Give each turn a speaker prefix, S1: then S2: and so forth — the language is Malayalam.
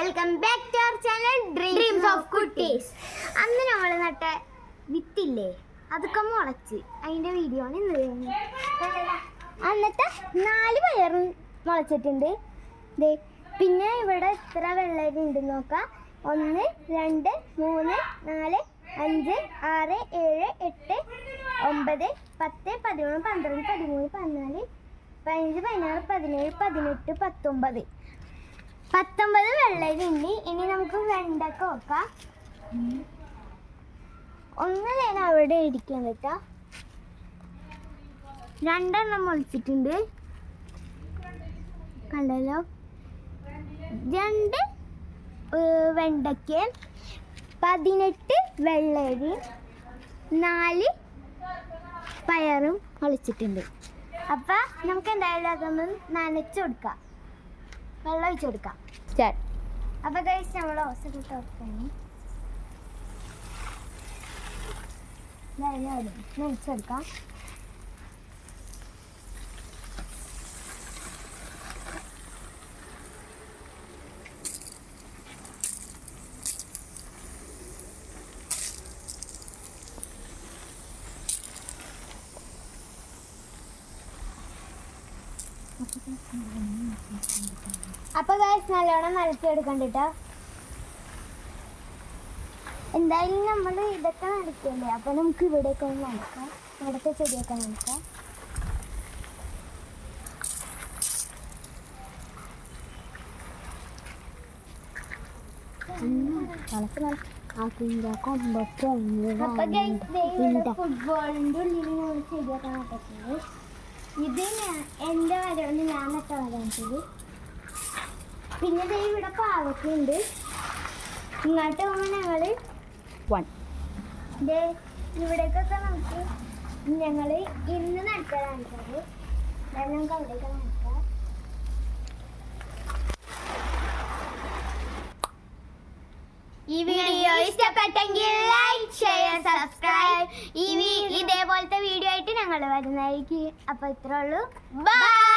S1: Welcome back to our channel dreams of കുട്ടീസ്. അന്ന് നമ്മൾ നട്ട വിത്തില്ലേ, അതൊക്കെ മുളച്ച് അതിൻ്റെ വീഡിയോ ആണ് ഇന്ന് ചെയ്യുന്നത്. അന്നത്തെ 4 പയറും മുളച്ചിട്ടുണ്ട്. പിന്നെ ഇവിടെ എത്ര വെള്ളരി ഉണ്ട് നോക്കാം. 1 2 3 4 5 6 7 8 9 10 11 12 13 14 15 16 17 18 വെള്ളരി ഉണ്ട്. ഇനി നമുക്ക് വെണ്ടക്ക നോക്കാം. ഒന്ന് ഞാൻ അവിടെ ഇരിക്കാൻ കേട്ടോ. 2 എണ്ണം മുളച്ചിട്ടുണ്ട്, കണ്ടല്ലോ. 2 വെണ്ടയ്ക്ക, 18 വെള്ളരി, 4 പയറും മുളച്ചിട്ടുണ്ട്. അപ്പം നമുക്ക് എന്തായാലും അതൊന്ന് നനച്ചു കൊടുക്കാം, വെള്ളം ഒഴിച്ചു കൊടുക്കാം. സ്റ്റാർട്ട്. അപ്പം കഴിച്ച് നമ്മൾ ഓസൊക്കെ തുറക്കാണ്. നനച്ചു കൊടുക്കാം. അപ്പൊ ഗൈസ് നല്ലോണം നനച്ചെടുക്കണ്ടിട്ടോ. എന്തായാലും നമ്മൾ ഇതൊക്കെ നനയ്ക്കല്ലേ, അപ്പൊ നമുക്ക് ഇവിടെയൊക്കെ ഒന്ന് നനക്കാം, ഇവിടുത്തെ ചെടിയൊക്കെ നനക്കാം. ഫുട്ബോളിന്റെ ഉള്ളിൽ നമ്മൾ ചെടിയൊക്കെ നട്ടിട്ടുണ്ട്. ഇത് എൻ്റെ വരവുണ്ട്, ഞാൻ നട്ട വരാണിച്ചത്. പിന്നെ ഇവിടെ പാവക്കുണ്ട്. ഇങ്ങോട്ട് പോകുമ്പോൾ ഞങ്ങൾ ഇവിടേക്കൊക്കെ ഞങ്ങൾ ഇന്ന് നട്ടതാണ്. നമുക്ക് അവിടേക്ക് നട്ടാം. ഈ വീഡിയോ ഇഷ്ടപ്പെട്ടെങ്കിൽ ലൈക്ക്, ഷെയർ, സബ്സ്ക്രൈബ്. ഇതേപോലത്തെ വീഡിയോ ആയിട്ട് ഞങ്ങൾ വരുന്നതായിരിക്കും. അപ്പോൾ ഇത്രേ ഉള്ളൂ. ബൈ.